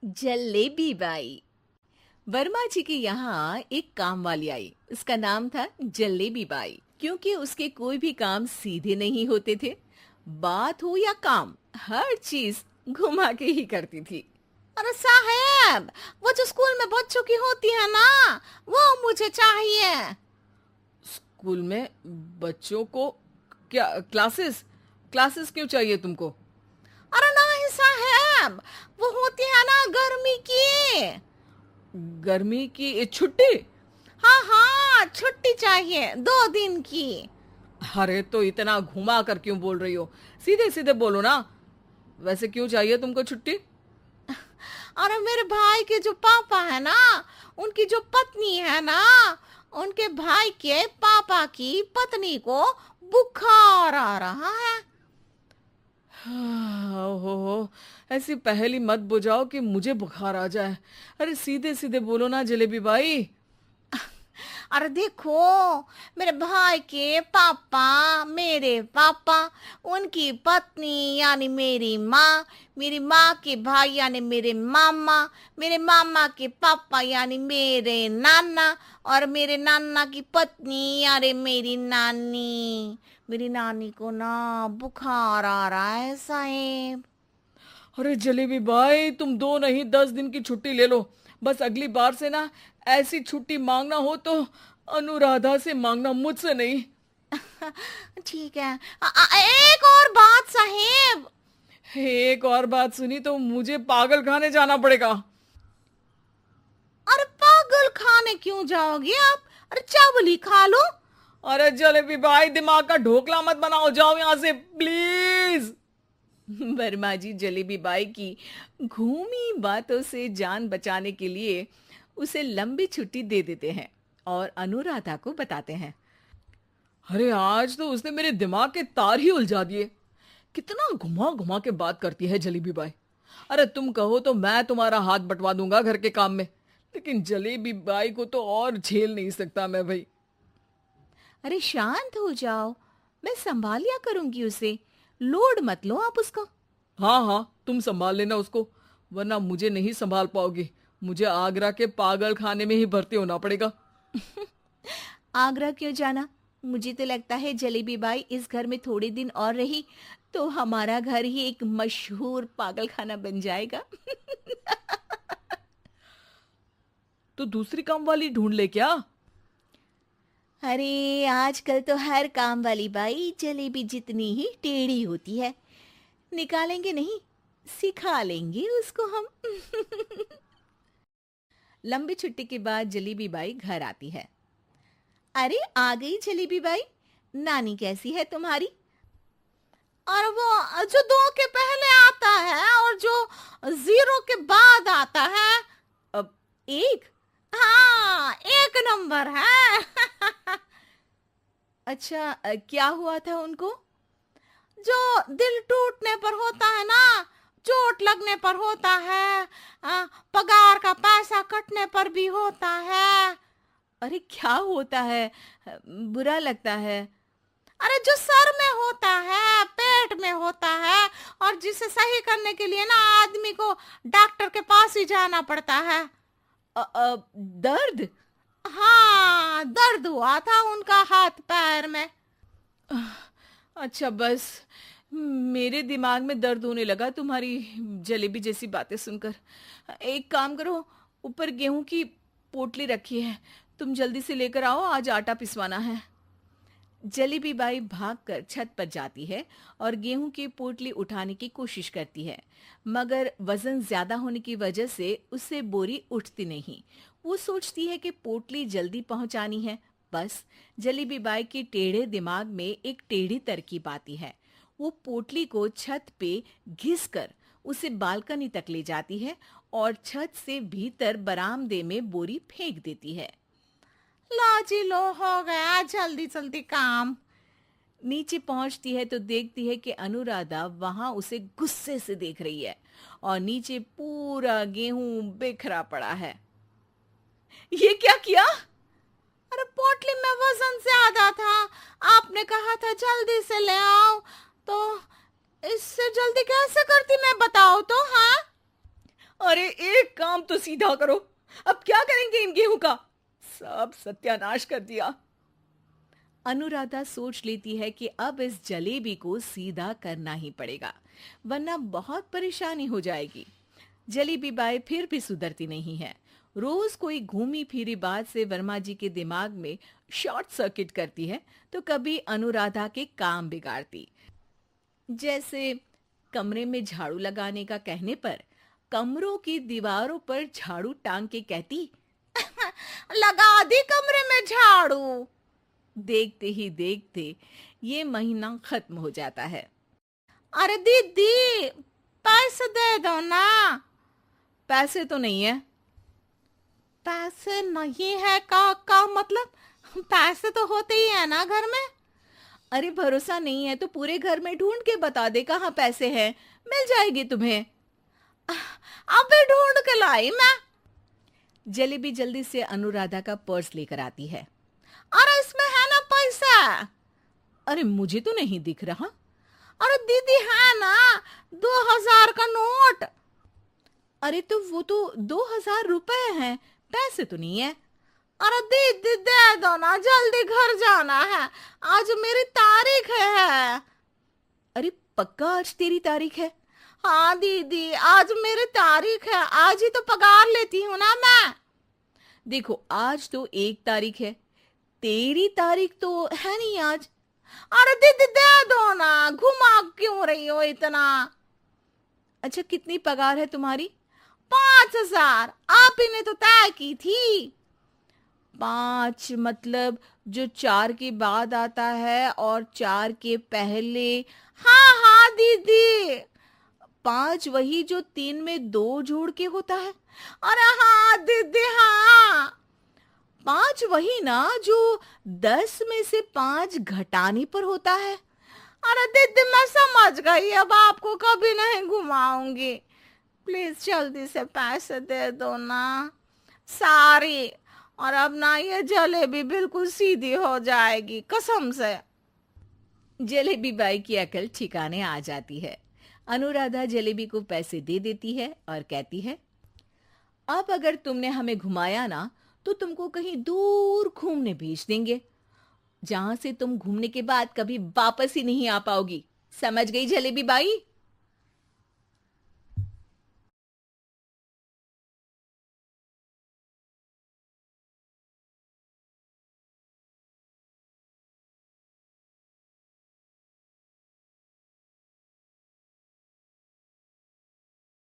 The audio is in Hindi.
जलेबी बाई। वर्मा जी के यहाँ एक काम वाली आई। उसका नाम था जलेबी बाई, क्योंकि उसके कोई भी काम सीधे नहीं होते थे। बात हो या काम, हर चीज घुमा के ही करती थी। अरे साहब, वो जो स्कूल में बच्चों की होती है ना, वो मुझे चाहिए। स्कूल में बच्चों को क्या क्लासेस क्लासेस क्यों चाहिए तुमको? अरे नहीं साहब, वो होती है ना गर्मी की। गर्मी की छुट्टी? हाँ हाँ, छुट्टी चाहिए 2 दिन की। अरे तो इतना घुमा कर क्यों बोल रही हो? सीधे सीधे बोलो ना। वैसे क्यों चाहिए तुमको छुट्टी? अरे मेरे भाई के जो पापा है ना, उनकी जो पत्नी है ना, उनके भाई के पापा की पत्नी को बुखार आ रहा है। ओहो, ऐसी पहेली मत बुझाओ कि मुझे बुखार आ जाए। अरे सीधे सीधे बोलो ना जलेबी बाई। अरे देखो, मेरे भाई के पापा, मेरे पापा, उनकी पत्नी यानी मेरी माँ के भाई यानी मेरे मामा के पापा यानी मेरे नाना, और मेरे नाना की पत्नी यानी मेरी नानी को ना बुखार आ रहा है साहेब। अरे जलेबी भाई, तुम 2 नहीं 10 दिन की छुट्टी ले लो। बस अगली बार से ना ऐसी छुट्टी मांगना हो तो अनुराधा से मांगना, मुझसे नहीं। ठीक है। एक और बात साहेब। एक और बात सुनी तो मुझे पागल खाने जाना पड़ेगा। अरे पागल खाने क्यों जाओगे आप? अरे चावल ही खा लो। अरे जलेबी भाई, दिमाग का ढोकला मत बनाओ, जाओ यहाँ से प्लीज। वर्मा जी जलेबी बाई की घूमी बातों से जान बचाने के लिए उसे लंबी छुट्टी दे देते हैं और अनुराधा को बताते हैं। अरे आज तो उसने मेरे दिमाग के तार ही उलझा दिए। कितना घुमा घुमा के बात करती है जलेबी बाई। अरे तुम कहो तो मैं तुम्हारा हाथ बंटवा दूंगा घर के काम में, लेकिन जलेबी बाई को तो और झेल नहीं सकता मैं भाई। अरे शांत हो जाओ, मैं संभाल लिया करूंगी उसे। लोड मत लो आप उसका। हाँ हाँ, तुम संभाल लेना उसको, वरना मुझे नहीं संभाल पाओगी। मुझे आगरा के पागल खाने में ही भर्ती होना पड़ेगा। आगरा क्यों जाना? मुझे तो लगता है जलेबी बाई इस घर में थोड़े दिन और रही तो हमारा घर ही एक मशहूर पागल खाना बन जाएगा। तो दूसरी काम वाली ढूंढ ले क्या? अरे आजकल तो हर काम वाली बाई जलेबी जितनी ही टेढ़ी होती है। निकालेंगे नहीं, सिखा लेंगे उसको हम। लंबी छुट्टी के बाद जलेबी बाई घर आती है। अरे आ गई जलेबी बाई, नानी कैसी है तुम्हारी? और वो जो 2 के पहले आता है और जो 0 के बाद आता है। अब एक। हाँ, 1 नंबर है। अच्छा, क्या हुआ था उनको? जो दिल टूटने पर होता है ना, चोट लगने पर होता है, पगार का पैसा कटने पर भी होता है। अरे क्या होता है? बुरा लगता है। अरे जो सर में होता है, पेट में होता है, और जिसे सही करने के लिए ना आदमी को डॉक्टर के पास ही जाना पड़ता है। दर्द? हाँ, दर्द हुआ था उनका हाथ पैर में। अच्छा बस, मेरे दिमाग में दर्द होने लगा तुम्हारी जलेबी जैसी बातें सुनकर। एक काम करो, ऊपर गेहूं की पोटली रखी है, तुम जल्दी से लेकर आओ, आज आटा पिसवाना है। जलेबी बाई भागकर छत पर जाती है और गेहूं की पोटली उठाने की कोशिश करती है, मगर वजन ज्यादा होने की वजह से उससे बोरी उठती नहीं। वो सोचती है कि पोटली जल्दी पहुंचानी है। बस जलेबी बाई के टेढ़े दिमाग में एक टेढ़ी तरकीब आती है। वो पोटली को छत पे घिस कर उसे बालकनी तक ले जाती है और छत से भीतर बरामदे में बोरी फेंक देती है। लो जी लो, हो गया जल्दी जल्दी काम। नीचे पहुंचती है तो देखती है कि अनुराधा वहां उसे गुस्से से देख रही है और नीचे पूरा गेहूं बिखरा पड़ा है। ये क्या किया? अरे पोटली में वजन ज्यादा था, आपने कहा था जल्दी से ले आओ, तो इससे जल्दी कैसे करती मैं बताओ तो। हाँ, अरे काम तो सीधा करो। अब क्या करेंगे इन गेहूं का? सब सत्यानाश कर दिया। अनुराधा सोच लेती है कि अब इस जलेबी को सीधा करना ही पड़ेगा, वरना बहुत परेशानी हो जाएगी। जलेबी बाई फिर भी सुधरती नहीं है। रोज कोई घूमी फिरी बात से वर्मा जी के दिमाग में शॉर्ट सर्किट करती है, तो कभी अनुराधा के काम बिगाड़ती। जैसे कमरे में झाड़ू लगाने का कहने पर कमरों की दीवारों पर झाड़ू टांग के कहती, लगा दी कमरे में झाड़ू। देखते ही देखते ये महीना खत्म हो जाता है। अरे दीदी, पैसे दे दो ना। पैसे तो नहीं है। पैसे नहीं है का मतलब? पैसे तो होते ही है ना घर में। अरे भरोसा नहीं है तो पूरे घर में ढूंढ के बता दे कहाँ पैसे हैं, मिल जाएगी तुम्हें। अबे ढूंढ के लाई मैं। जलेबी जल्दी से अनुराधा का पर्स लेकर आती है। अरे इसमें है ना पैसा। अरे मुझे तो नहीं दिख रहा। अरे दीदी है ना, 2000 का नोट। अरे तो वो तो 2000 रुपए हैं, पैसे तो नहीं है। अरे दीदी दे दो ना, जल्दी घर जाना है, आज मेरी तारीख है। अरे पक्का आज तेरी तारीख है? हाँ दीदी, आज मेरी तारीख है, आज ही तो पगार लेती हूँ ना मैं। देखो आज तो 1 तारीख है, तेरी तारीख तो है नहीं आज। अरे दीदी दे दो ना, घुमा क्यों रही हो इतना? अच्छा कितनी पगार है तुम्हारी? 5000, आप ही ने तो तय की थी। 5 मतलब जो 4 के बाद आता है और 4 के पहले। हाँ हाँ दीदी। 5 वही जो 3 में 2 जोड़ के होता है। अरे हाँ दीदी हाँ। 5 वही ना जो 10 में से 5 घटाने पर होता है। अरे दीदी मैं समझ गई, अब आपको कभी नहीं घुमाऊंगी। प्लीज जल्दी से पैसे दे दो ना, सारी। और अब ना ये जलेबी बिल्कुल सीधी हो जाएगी कसम से। जलेबी बाई की अकल ठिकाने आ जाती है। अनुराधा जलेबी को पैसे दे देती है और कहती है, अब अगर तुमने हमें घुमाया ना तो तुमको कहीं दूर घूमने भेज देंगे, जहां से तुम घूमने के बाद कभी वापस ही नहीं आ पाओगी। समझ गई जलेबी बाई?